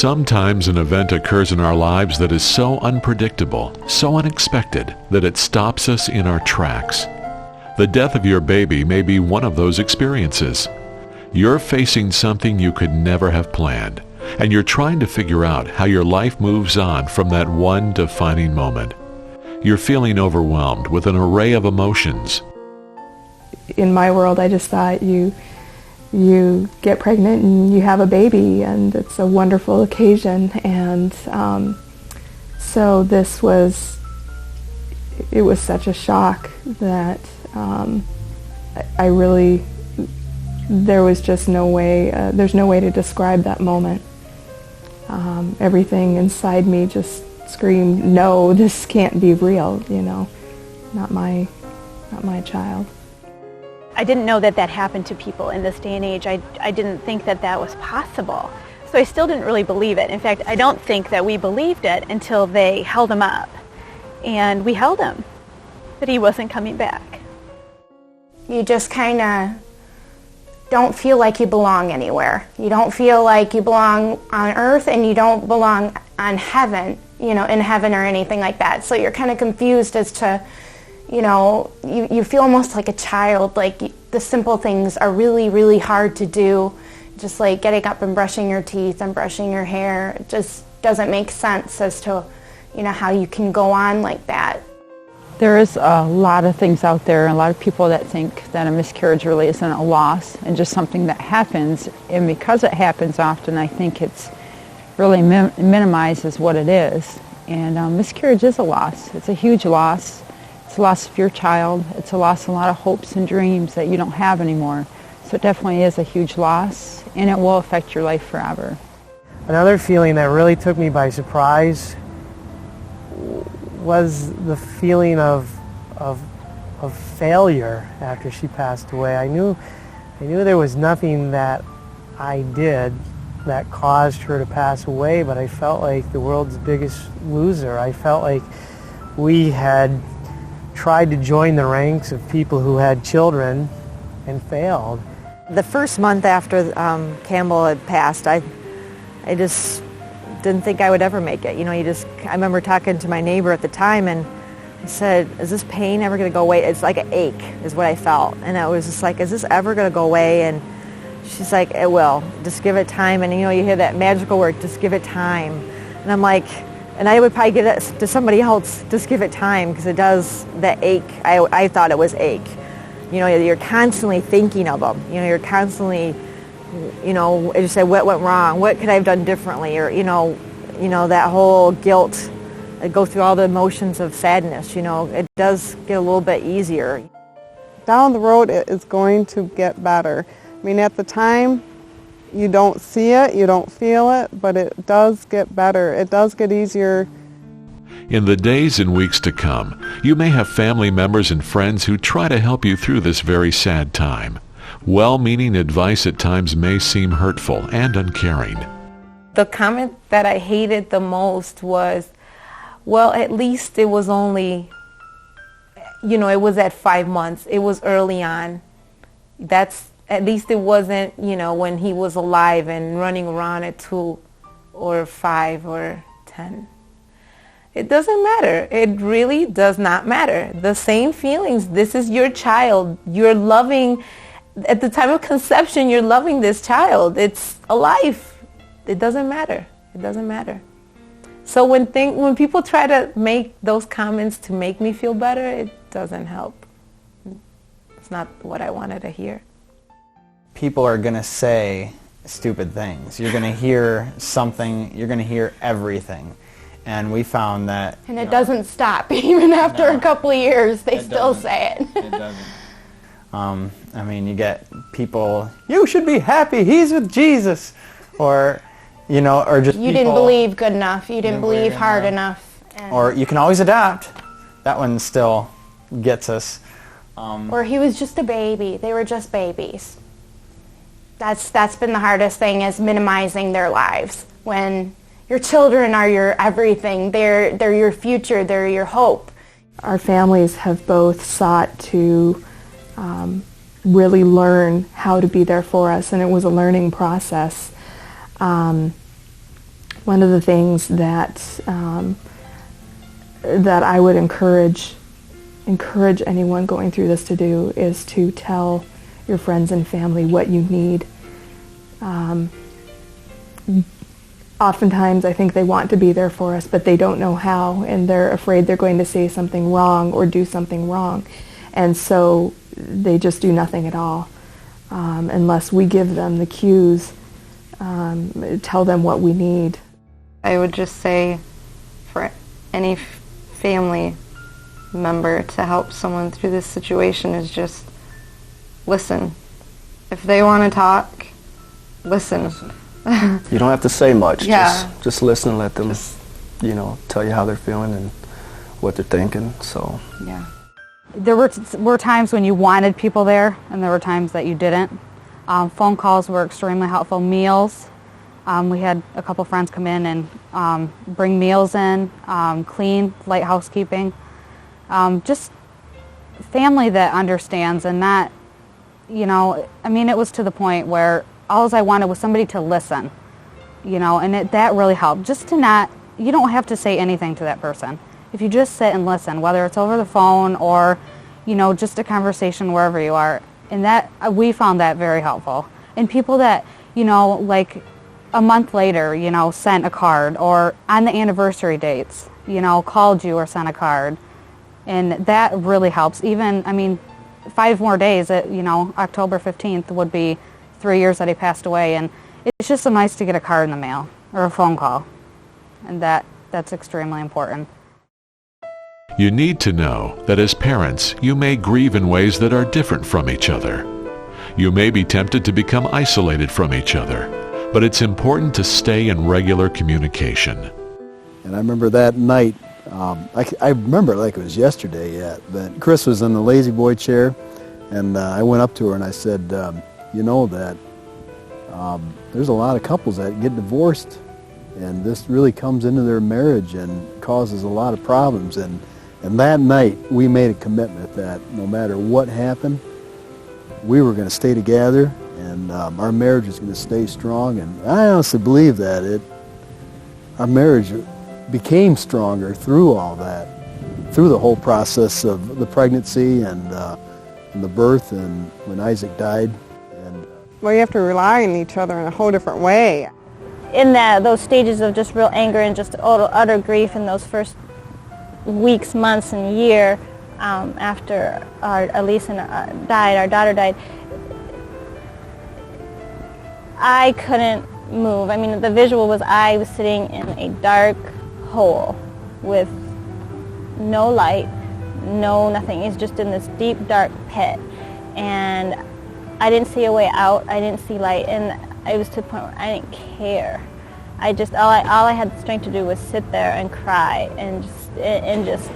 Sometimes an event occurs in our lives that is so unpredictable, so unexpected, that it stops us in our tracks. The death of your baby may be one of those experiences. You're facing something you could never have planned, and you're trying to figure out how your life moves on from that one defining moment. You're feeling overwhelmed with an array of emotions. In my world, I just thought you get pregnant and you have a baby, and it's a wonderful occasion. And so it was such a shock that there was just no way, there's no way to describe that moment. Everything inside me just screamed, no, this can't be real, not my child. I didn't know that happened to people in this day and age. I didn't think that was possible. So I still didn't really believe it. In fact, I don't think that we believed it until they held him up. And we held him, but he wasn't coming back. You just kind of don't feel like you belong anywhere. You don't feel like you belong on earth, and you don't belong on heaven, in heaven or anything like that. So you're kind of confused as to, you feel almost like a child, like the simple things are really, really hard to do. Just like getting up and brushing your teeth and brushing your hair. It just doesn't make sense as to, how you can go on like that. There is a lot of things out there, and a lot of people that think that a miscarriage really isn't a loss and just something that happens. And because it happens often, I think it's really minimizes what it is. And miscarriage is a loss. It's a huge loss. It's a loss of your child. It's a loss of a lot of hopes and dreams that you don't have anymore. So it definitely is a huge loss, and it will affect your life forever. Another feeling that really took me by surprise was the feeling of failure after she passed away. I knew there was nothing that I did that caused her to pass away, but I felt like the world's biggest loser. I felt like we had tried to join the ranks of people who had children and failed. The first month after Campbell had passed, I just didn't think I would ever make it. I remember talking to my neighbor at the time, and I said, is this pain ever going to go away? It's like an ache is what I felt. And I was just like, is this ever going to go away? And she's like, it will. Just give it time. And you hear that magical word, just give it time. And I'm like, and I would probably give it to somebody else, just give it time, because it does, that ache, I thought it was ache. You're constantly thinking of them. You're constantly, as you say, what went wrong? What could I have done differently? Or, that whole guilt. I go through all the emotions of sadness. It does get a little bit easier. Down the road, it's going to get better. I mean, at the time, you don't see it, you don't feel it, but it does get better. It does get easier. In the days and weeks to come, you may have family members and friends who try to help you through this very sad time. Well-meaning advice at times may seem hurtful and uncaring. The comment that I hated the most was, well, at least it was only, it was at 5 months. It was early on. At least it wasn't, when he was alive and running around at 2 or 5 or 10. It doesn't matter. It really does not matter. The same feelings. This is your child. You're loving, at the time of conception, you're loving this child. It's alive. It doesn't matter. It doesn't matter. So when people try to make those comments to make me feel better, it doesn't help. It's not what I wanted to hear. People are going to say stupid things. You're going to hear something. You're going to hear everything. And we found that... And it doesn't stop. Even after a couple of years, they still say it. It doesn't. You get people, you should be happy, he's with Jesus. Or, or just you didn't believe good enough. You didn't believe hard enough. Or you can always adapt. That one still gets us. Or he was just a baby. They were just babies. That's been the hardest thing, is minimizing their lives. When your children are your everything, they're your future, they're your hope. Our families have both sought to really learn how to be there for us, and it was a learning process. one of the things that that I would encourage anyone going through this to do is to tell your friends and family what you need. Oftentimes I think they want to be there for us, but they don't know how, and they're afraid they're going to say something wrong or do something wrong, and so they just do nothing at all unless we give them the cues, tell them what we need. I would just say for any family member to help someone through this situation is just listen. If they want to talk, listen. You don't have to say much. Yeah. Just listen and let them, tell you how they're feeling and what they're thinking. So. Yeah. There were times when you wanted people there, and there were times that you didn't. Phone calls were extremely helpful. Meals. We had a couple friends come in and bring meals in, clean, light housekeeping. Just family that understands and not, it was to the point where all I wanted was somebody to listen, and that really helped. Just to not, you don't have to say anything to that person. If you just sit and listen, whether it's over the phone or, just a conversation wherever you are, and that we found that very helpful. And people that, like a month later, sent a card, or on the anniversary dates, called you or sent a card, and that really helps. Even, 5 more days, October 15th would be 3 years that he passed away, and it's just so nice to get a card in the mail or a phone call, and that's extremely important. You need to know that as parents, you may grieve in ways that are different from each other. You may be tempted to become isolated from each other, but it's important to stay in regular communication. And I remember that night, I remember it like it was yesterday yet, but Chris was in the lazy boy chair, and I went up to her and I said, that there's a lot of couples that get divorced, and this really comes into their marriage and causes a lot of problems. And that night we made a commitment that no matter what happened, we were going to stay together, and our marriage was going to stay strong. And I honestly believe that our marriage became stronger through all that, through the whole process of the pregnancy and the birth, and when Isaac died. Well, you have to rely on each other in a whole different way. In those stages of just real anger and just utter grief in those first weeks, months, and year after Elisa died, our daughter died, I couldn't move. The visual was I was sitting in a dark hole with no light, no nothing. It's just in this deep, dark pit. And I didn't see a way out. I didn't see light. And I was to the point where I didn't care. All I had the strength to do was sit there and cry and just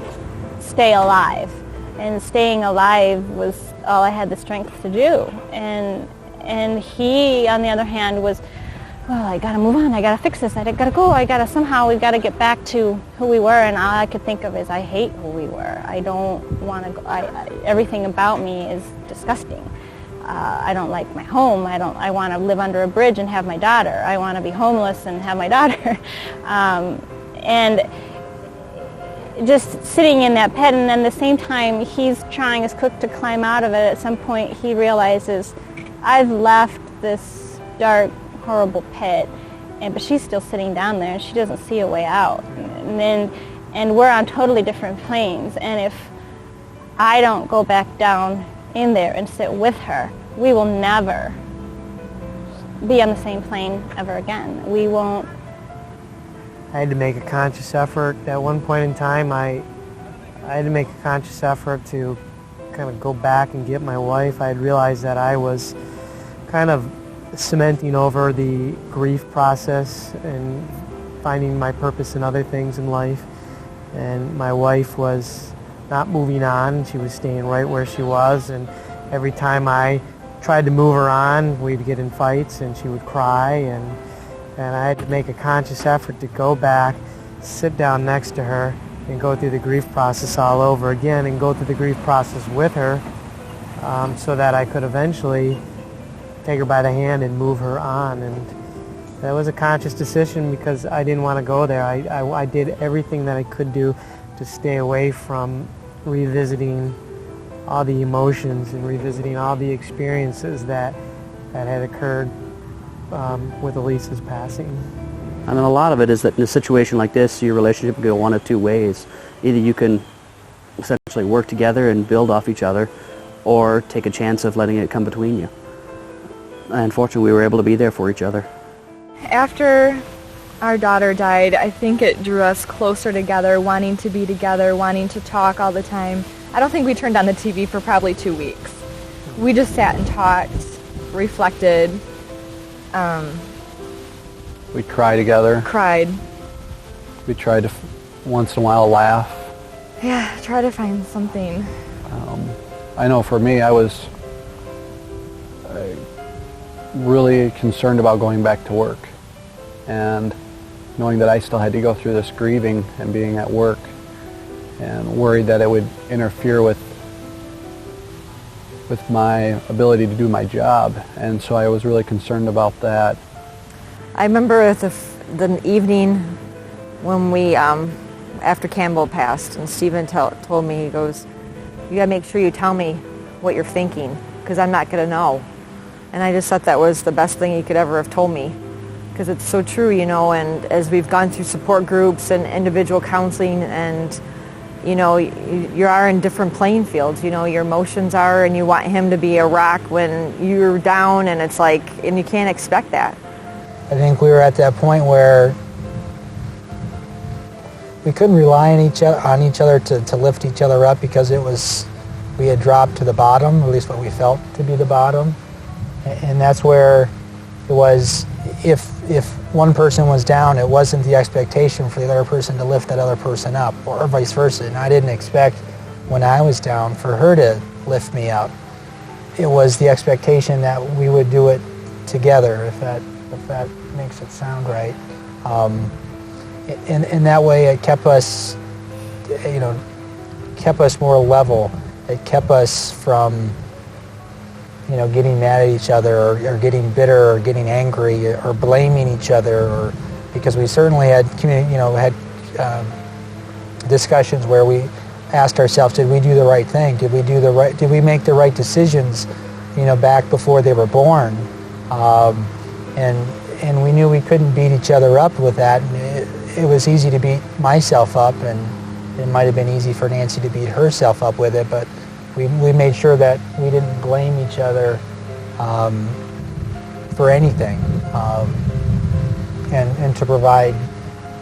stay alive. And staying alive was all I had the strength to do. And he, on the other hand, was, well, I gotta move on, I gotta fix this, I gotta go, somehow we've gotta get back to who we were, and all I could think of is I hate who we were. I don't want to go, everything about me is disgusting. I don't like my home. I want to live under a bridge and have my daughter. I want to be homeless and have my daughter. And just sitting in that pit, and then at the same time he's trying as cook to climb out of it. At some point he realizes, I've left this dark, horrible pit, but she's still sitting down there and she doesn't see a way out. And we're on totally different planes, and if I don't go back down in there and sit with her, we will never be on the same plane ever again. We won't. I had to make a conscious effort. At one point in time, I had to make a conscious effort to kind of go back and get my wife. I had realized that I was kind of cementing over the grief process and finding my purpose in other things in life. And my wife was not moving on. She was staying right where she was, and every time I tried to move her on, we'd get in fights and she would cry, and I had to make a conscious effort to go back, sit down next to her, and go through the grief process all over again, and go through the grief process with her, so that I could eventually take her by the hand and move her on. That was a conscious decision because I didn't want to go there. I did everything that I could do to stay away from revisiting all the emotions and revisiting all the experiences that had occurred with Elisa's passing. I mean, a lot of it is that in a situation like this, your relationship can go one of two ways. Either you can essentially work together and build off each other, or take a chance of letting it come between you. And fortunately, we were able to be there for each other. After our daughter died, I think it drew us closer together, wanting to be together, wanting to talk all the time. I don't think we turned on the TV for probably 2 weeks. We just sat and talked, reflected. We cry together. Cried. We tried to once in a while laugh. Yeah, try to find something. I know for me, I was really concerned about going back to work, and knowing that I still had to go through this grieving and being at work, and worried that it would interfere with my ability to do my job, and so I was really concerned about that. I remember the evening when we, after Campbell passed, and Stephen told me, he goes, "You gotta make sure you tell me what you're thinking, because I'm not gonna know." And I just thought that was the best thing he could ever have told me, because it's so true, you know, and as we've gone through support groups and individual counseling, and you know, you are in different playing fields, you know, your emotions are, and you want him to be a rock when you're down, and it's like, and you can't expect that. I think we were at that point where we couldn't rely on each other to lift each other up, because we had dropped to the bottom, at least what we felt to be the bottom. And that's where it was, if one person was down, it wasn't the expectation for the other person to lift that other person up, or vice versa. And I didn't expect, when I was down, for her to lift me up. It was the expectation that we would do it together, if that makes it sound right. In that way, it kept us, you know, kept us more level. It kept us from, you know, getting mad at each other, or getting bitter, or getting angry, or blaming each other, or because we certainly had, you know, had discussions where we asked ourselves, did we do the right thing? Did we make the right decisions, you know, back before they were born? And we knew we couldn't beat each other up with that. And it was easy to beat myself up, and it might have been easy for Nancy to beat herself up with it, but we made sure that we didn't blame each other for anything, and to provide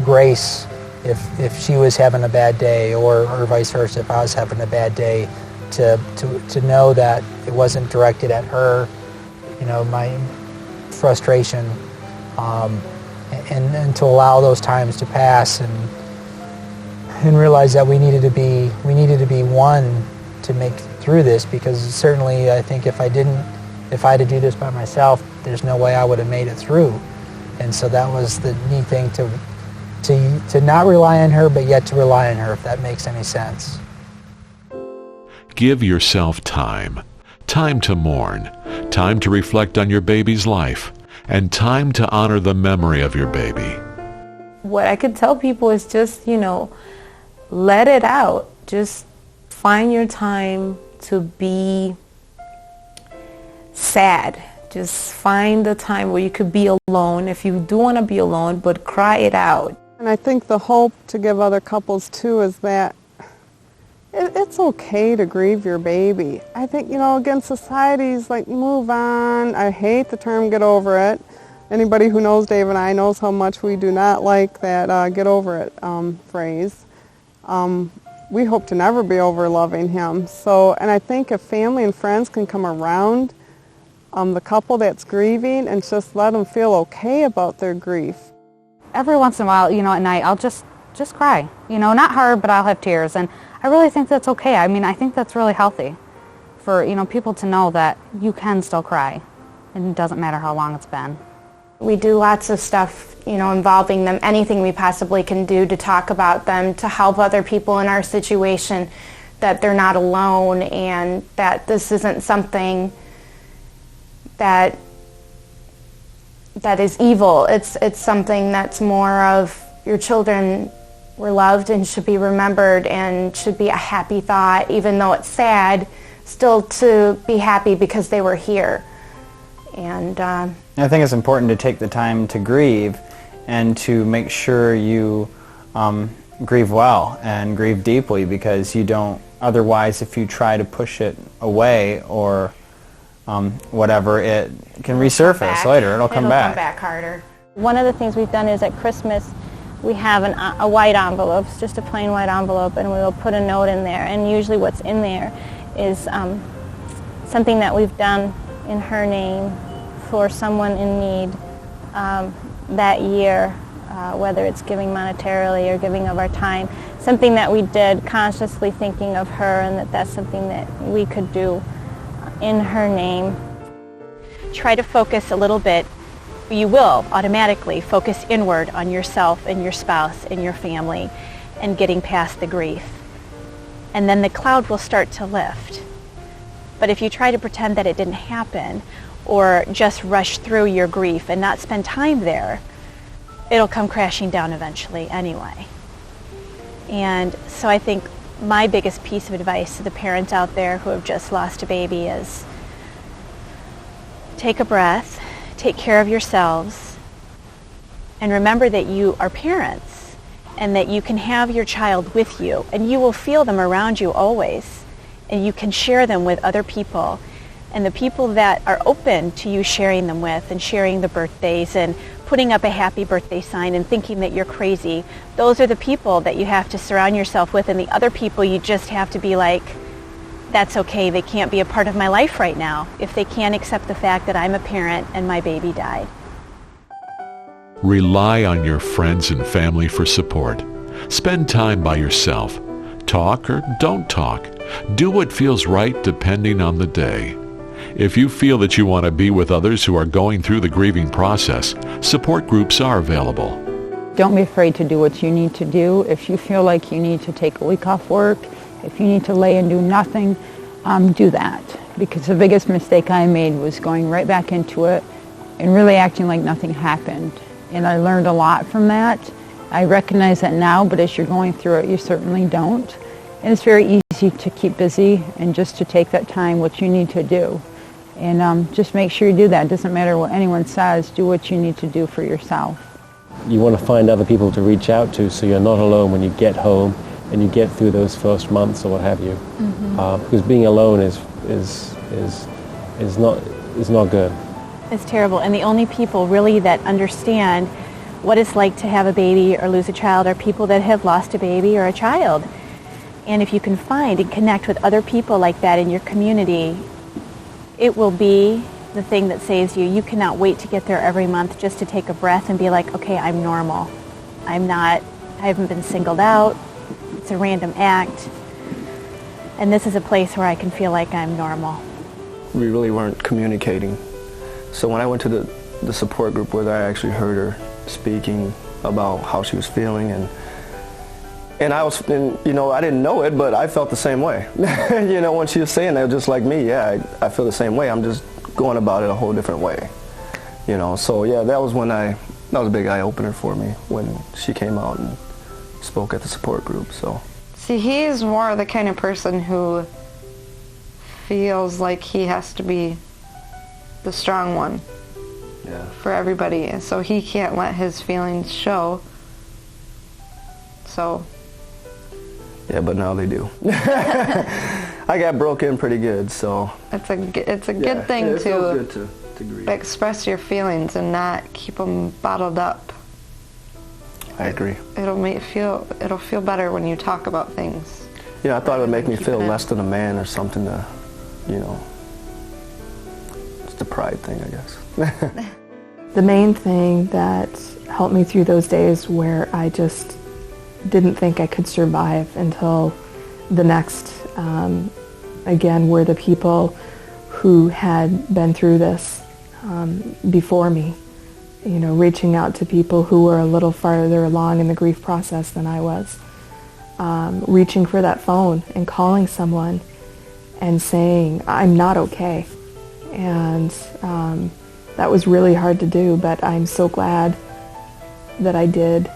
grace if she was having a bad day, or vice versa, if I was having a bad day, to know that it wasn't directed at her, you know, my frustration, and to allow those times to pass, and realize that we needed to be one to make it through this, because certainly I think if I had to do this by myself, there's no way I would have made it through. And so that was the neat thing, to not rely on her, but yet to rely on her, if that makes any sense. Give yourself time. Time to mourn. Time to reflect on your baby's life. And time to honor the memory of your baby. What I could tell people is just, you know, let it out. Just find your time to be sad. Just find the time where you could be alone, if you do want to be alone, but cry it out. And I think the hope to give other couples too is that it's okay to grieve your baby. I think, you know, again, society's like, move on. I hate the term get over it. Anybody who knows Dave and I knows how much we do not like that get over it phrase. We hope to never be over loving him. So, and I think if family and friends can come around the couple that's grieving and just let them feel okay about their grief. Every once in a while, you know, at night, I'll just cry. You know, not hard, but I'll have tears. And I really think that's okay. I mean, I think that's really healthy for, you know, people to know that you can still cry, and it doesn't matter how long it's been. We do lots of stuff, you know, involving them, anything we possibly can do to talk about them, to help other people in our situation, that they're not alone, and that this isn't something that that is evil. It's something that's more of your children were loved and should be remembered and should be a happy thought, even though it's sad, still to be happy because they were here. And I think it's important to take the time to grieve and to make sure you grieve well and grieve deeply, because you don't, otherwise if you try to push it away or whatever, it can resurface later. It'll come back. It'll come back harder. One of the things we've done is at Christmas we have a white envelope, it's just a plain white envelope, and we will put a note in there, and usually what's in there is something that we've done in her name for someone in need that year, whether it's giving monetarily or giving of our time, something that we did consciously thinking of her, and that's something that we could do in her name. Try to focus a little bit. You will automatically focus inward on yourself and your spouse and your family and getting past the grief. And then the cloud will start to lift. But if you try to pretend that it didn't happen or just rush through your grief and not spend time there, it'll come crashing down eventually anyway. And so I think my biggest piece of advice to the parents out there who have just lost a baby is take a breath, take care of yourselves, and remember that you are parents and that you can have your child with you and you will feel them around you always, and you can share them with other people, and the people that are open to you sharing them with and sharing the birthdays and putting up a happy birthday sign and thinking that you're crazy, those are the people that you have to surround yourself with, and the other people you just have to be like, that's okay, they can't be a part of my life right now if they can't accept the fact that I'm a parent and my baby died. Rely on your friends and family for support. Spend time by yourself. Talk or don't talk. Do what feels right depending on the day. If you feel that you want to be with others who are going through the grieving process, support groups are available. Don't be afraid to do what you need to do. If you feel like you need to take a week off work, if you need to lay and do nothing, do that. Because the biggest mistake I made was going right back into it and really acting like nothing happened. And I learned a lot from that. I recognize that now, but as you're going through it, you certainly don't. And it's very easy to keep busy and just to take that time, what you need to do. And just make sure you do that. It doesn't matter what anyone says, do what you need to do for yourself. You want to find other people to reach out to so you're not alone when you get home and you get through those first months or what have you. Mm-hmm. Because being alone is not good. It's terrible, and the only people really that understand what it's like to have a baby or lose a child are people that have lost a baby or a child. And if you can find and connect with other people like that in your community, it will be the thing that saves you. You cannot wait to get there every month just to take a breath and be like, okay, I'm normal. I haven't been singled out. It's a random act. And this is a place where I can feel like I'm normal. We really weren't communicating. So when I went to the support group where I actually heard her speaking about how she was feeling, and I didn't know it, but I felt the same way. When she was saying that, just like me, yeah, I feel the same way. I'm just going about it a whole different way. So yeah, that was a big eye-opener for me when she came out and spoke at the support group. So see, he's more the kind of person who feels like he has to be the strong one for everybody, and so he can't let his feelings show. So yeah, but now they do. I got broke in pretty good, so it's a good thing to express your feelings and not keep them bottled up. I agree. It'll feel better when you talk about things. I thought it would make me feel less than a man or something to, it's the pride thing, I guess. The main thing that helped me through those days where I just didn't think I could survive until the next, again, were the people who had been through this before me. Reaching out to people who were a little farther along in the grief process than I was. Reaching for that phone and calling someone and saying, I'm not okay. And That was really hard to do, but I'm so glad that I did.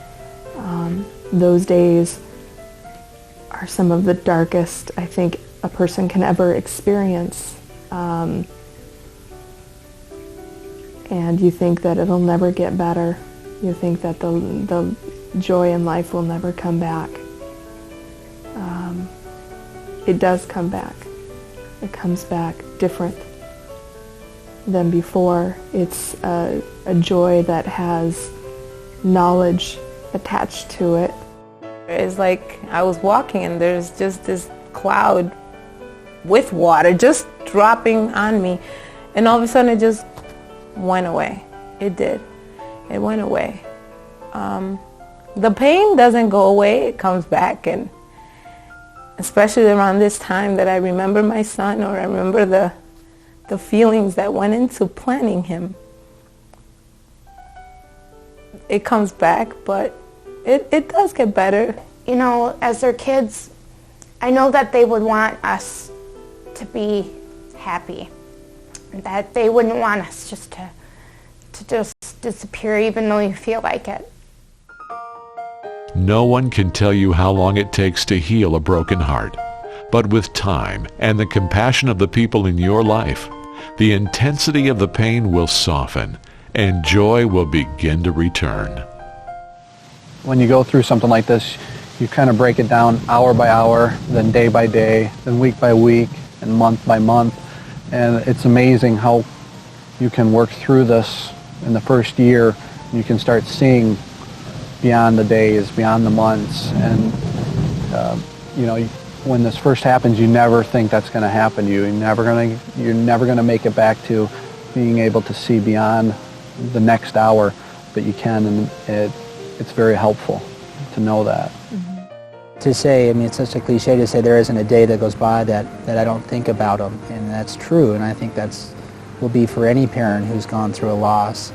Those days are some of the darkest I think a person can ever experience. And you think that it'll never get better. You think that the joy in life will never come back. It does come back. It comes back different than before. It's a joy that has knowledge attached to it. It's like I was walking and there's just this cloud with water just dropping on me, and all of a sudden it just went away. It did. It went away. The pain doesn't go away, it comes back, and especially around this time that I remember my son, or I remember the feelings that went into planning him. It comes back, but it does get better. You know, as their kids, I know that they would want us to be happy, that they wouldn't want us just to just disappear even though you feel like it. No one can tell you how long it takes to heal a broken heart. But with time and the compassion of the people in your life, the intensity of the pain will soften and joy will begin to return. When you go through something like this, you kind of break it down hour by hour, then day by day, then week by week, and month by month. And it's amazing how you can work through this in the first year. You can start seeing beyond the days, beyond the months. And, you know, when this first happens, you never think that's going to happen to you. You're never going to make it back to being able to see beyond the next hour, but you can, and it's very helpful to know that. To say, I mean, it's such a cliche to say there isn't a day that goes by that I don't think about them, and that's true, and I think that's will be for any parent who's gone through a loss.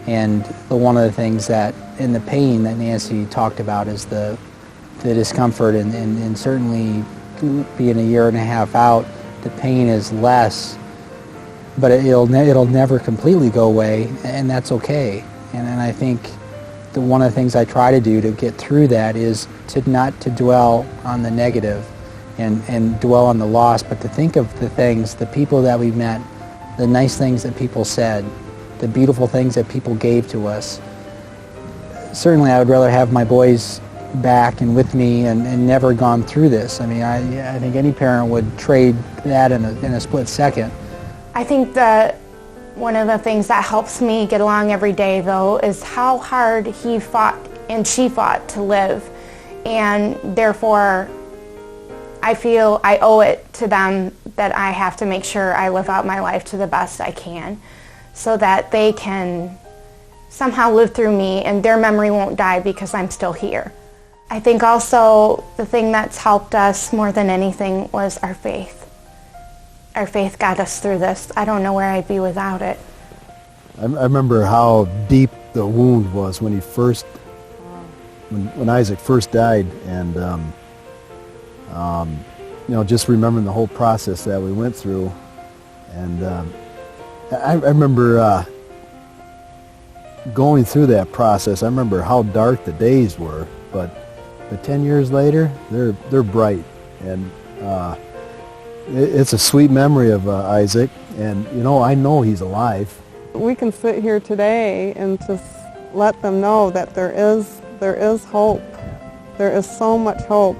And one of the things that, in the pain that Nancy talked about, is the discomfort, and certainly being a year and a half out, the pain is less, but it'll never completely go away, and that's okay. And I think one of the things I try to do to get through that is not to dwell on the negative and dwell on the loss, but to think of the things, the people that we met, the nice things that people said, the beautiful things that people gave to us. Certainly I would rather have my boys back and with me and never gone through this. I mean, I think any parent would trade that in a split second. I think that one of the things that helps me get along every day, though, is how hard he fought and she fought to live. And therefore, I feel I owe it to them that I have to make sure I live out my life to the best I can so that they can somehow live through me and their memory won't die because I'm still here. I think also the thing that's helped us more than anything was our faith. Our faith got us through this. I don't know where I'd be without it. I remember how deep the wound was when he first, when Isaac first died, and you know, just remembering the whole process that we went through, and I remember going through that process. I remember how dark the days were, but 10 years later, they're bright, and it's a sweet memory of Isaac, and you know, I know he's alive. We can sit here today and just let them know that there is hope. There is so much hope.